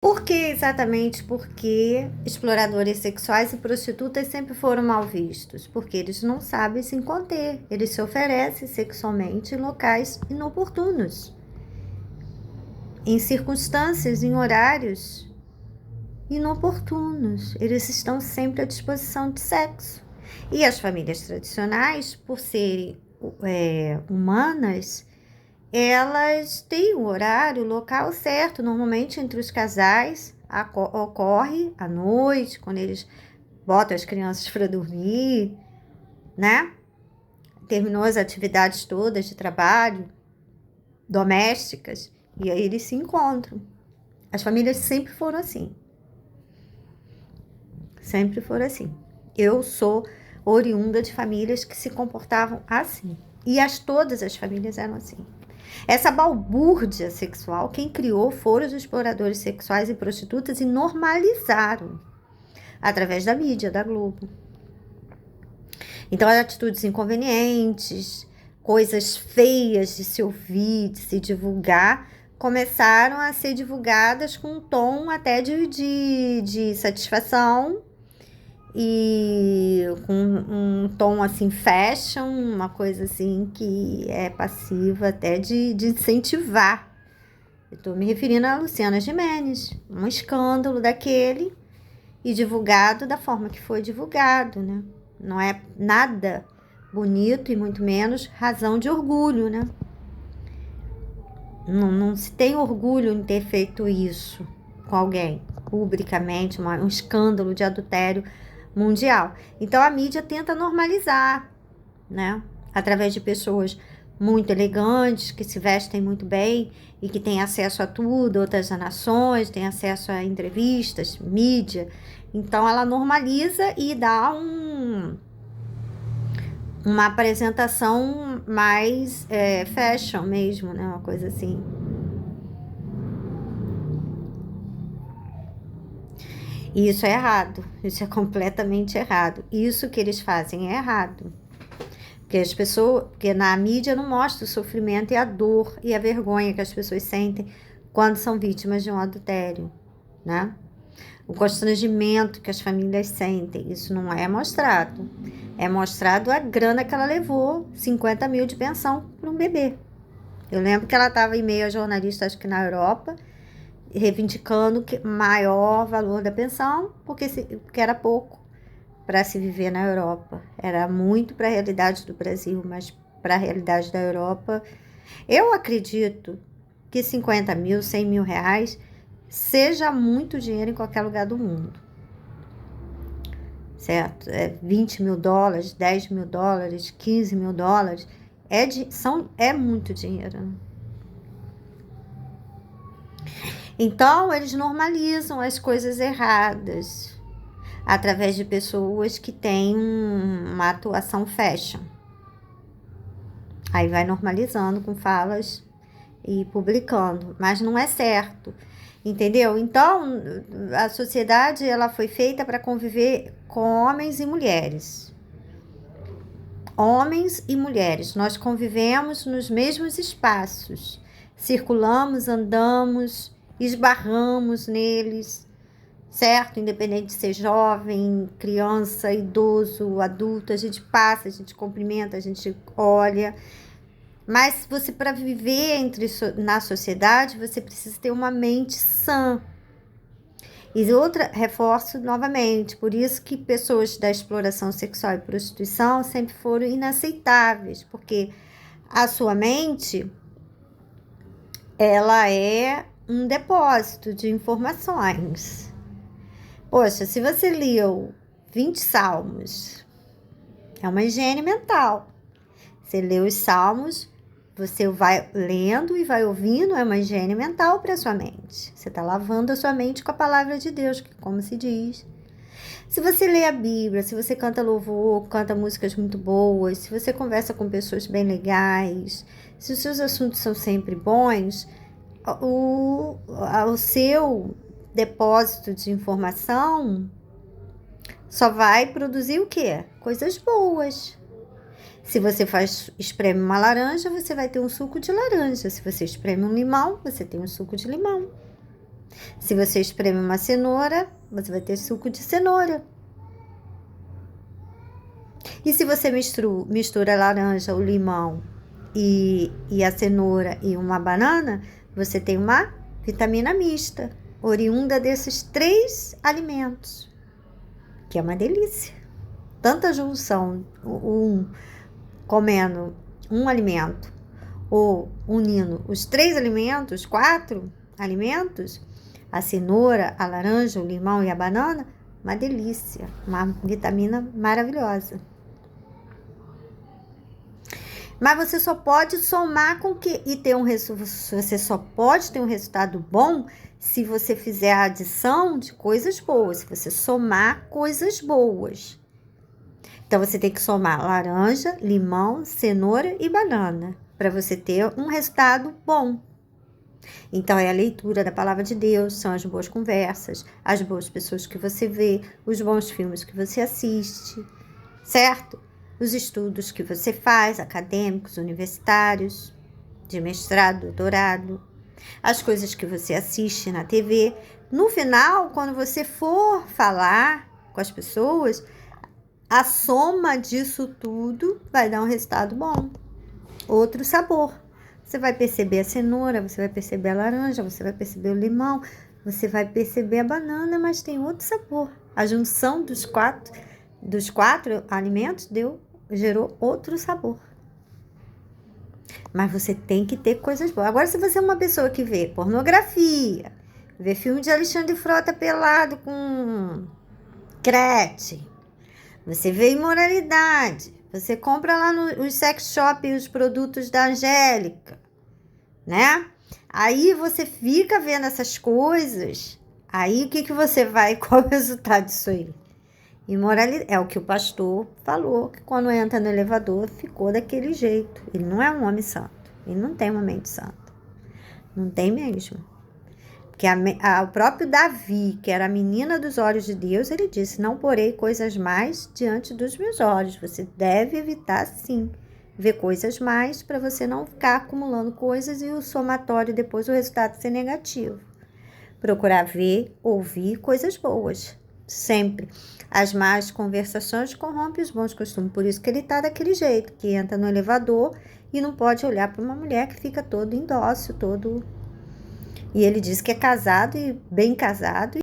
Por que exatamente? Porque exploradores sexuais e prostitutas sempre foram mal vistos, porque eles não sabem se conter, eles se oferecem sexualmente em locais inoportunos, em circunstâncias, em horários inoportunos, eles estão sempre à disposição de sexo. E as famílias tradicionais, por serem humanas, elas têm o horário, o local certo. Normalmente entre os casais ocorre à noite, quando eles botam as crianças para dormir, né? Terminou as atividades todas de trabalho, domésticas, e aí eles se encontram. As famílias sempre foram assim. Sempre foram assim. Eu sou oriunda de famílias que se comportavam assim. E todas as famílias eram assim. Essa balbúrdia sexual, quem criou foram os exploradores sexuais e prostitutas e normalizaram através da mídia, da Globo. Então, as atitudes inconvenientes, coisas feias de se ouvir, de se divulgar, começaram a ser divulgadas com um tom até de satisfação e com um tom assim fashion, uma coisa assim que é passiva até de incentivar. Eu estou me referindo a Luciana Gimenez, um escândalo daquele e divulgado da forma que foi divulgado, né? Não é nada bonito e muito menos razão de orgulho, né? Não se tem orgulho em ter feito isso com alguém, publicamente, um escândalo de adultério mundial. Então a mídia tenta normalizar, né? Através de pessoas muito elegantes, que se vestem muito bem e que têm acesso a tudo, outras nações, têm acesso a entrevistas, mídia. Então ela normaliza e dá uma apresentação mais fashion mesmo, né? Uma coisa assim. E isso é errado, isso é completamente errado. Isso que eles fazem é errado. Porque na mídia não mostra o sofrimento e a dor e a vergonha que as pessoas sentem quando são vítimas de um adultério, né? O constrangimento que as famílias sentem, isso não é mostrado. É mostrado a grana que ela levou, 50 mil de pensão para um bebê. Eu lembro que ela estava em meio a jornalistas, acho que na Europa, reivindicando que maior valor da pensão, porque era pouco para se viver na Europa. Era muito para a realidade do Brasil, mas para a realidade da Europa, eu acredito que 50 mil, 100 mil reais seja muito dinheiro em qualquer lugar do mundo. Certo? 20 mil dólares, 10 mil dólares, 15 mil dólares, é muito dinheiro. Então, eles normalizam as coisas erradas através de pessoas que têm uma atuação fashion. Aí vai normalizando com falas e publicando, mas não é certo, entendeu? Então, a sociedade ela foi feita para conviver com homens e mulheres. Homens e mulheres, nós convivemos nos mesmos espaços, circulamos, andamos, esbarramos neles, certo? Independente de ser jovem, criança, idoso, adulto, a gente passa, a gente cumprimenta, a gente olha. Mas você, para viver na sociedade, você precisa ter uma mente sã. E reforço novamente, por isso que pessoas da exploração sexual e prostituição sempre foram inaceitáveis, porque a sua mente, ela é um depósito de informações. Poxa, se você leu 20 salmos, é uma higiene mental. Você lê os salmos, você vai lendo e vai ouvindo, é uma higiene mental para a sua mente. Você está lavando a sua mente com a palavra de Deus, como se diz. Se você lê a Bíblia, se você canta louvor, canta músicas muito boas, se você conversa com pessoas bem legais, se os seus assuntos são sempre bons, o seu depósito de informação só vai produzir o quê? Coisas boas. Se você espreme uma laranja, você vai ter um suco de laranja. Se você espreme um limão, você tem um suco de limão. Se você espreme uma cenoura, você vai ter suco de cenoura. E se você mistura a laranja, o limão e a cenoura e uma banana, você tem uma vitamina mista, oriunda desses 3 alimentos, que é uma delícia. Tanta junção, comendo um alimento, ou unindo os 3 alimentos, 4 alimentos, a cenoura, a laranja, o limão e a banana, uma delícia, uma vitamina maravilhosa. Mas você só pode somar com que e ter você só pode ter um resultado bom se você fizer a adição de coisas boas, se você somar coisas boas. Então você tem que somar laranja, limão, cenoura e banana para você ter um resultado bom. Então é a leitura da palavra de Deus, são as boas conversas, as boas pessoas que você vê, os bons filmes que você assiste, certo? Os estudos que você faz, acadêmicos, universitários, de mestrado, doutorado, as coisas que você assiste na TV. No final, quando você for falar com as pessoas, a soma disso tudo vai dar um resultado bom, outro sabor. Você vai perceber a cenoura, você vai perceber a laranja, você vai perceber o limão, você vai perceber a banana, mas tem outro sabor. A junção dos quatro alimentos gerou outro sabor. Mas você tem que ter coisas boas. Agora, se você é uma pessoa que vê pornografia, vê filme de Alexandre Frota pelado com crete, você vê imoralidade, você compra lá nos sex shop os produtos da Angélica, né? Aí você fica vendo essas coisas, aí o que você vai, qual é o resultado disso aí? Imoralidade, é o que o pastor falou, que quando entra no elevador ficou daquele jeito. Ele não é um homem santo, ele não tem uma mente santa, não tem mesmo. Porque o próprio Davi, que era a menina dos olhos de Deus, ele disse, não porei coisas mais diante dos meus olhos. Você deve evitar, sim, ver coisas mais para você não ficar acumulando coisas e o somatório depois o resultado ser negativo. Procurar ver, ouvir coisas boas, sempre. As más conversações corrompem os bons costumes. Por isso que ele está daquele jeito, que entra no elevador e não pode olhar para uma mulher que fica todo indócil, todo... E ele diz que é casado e bem casado.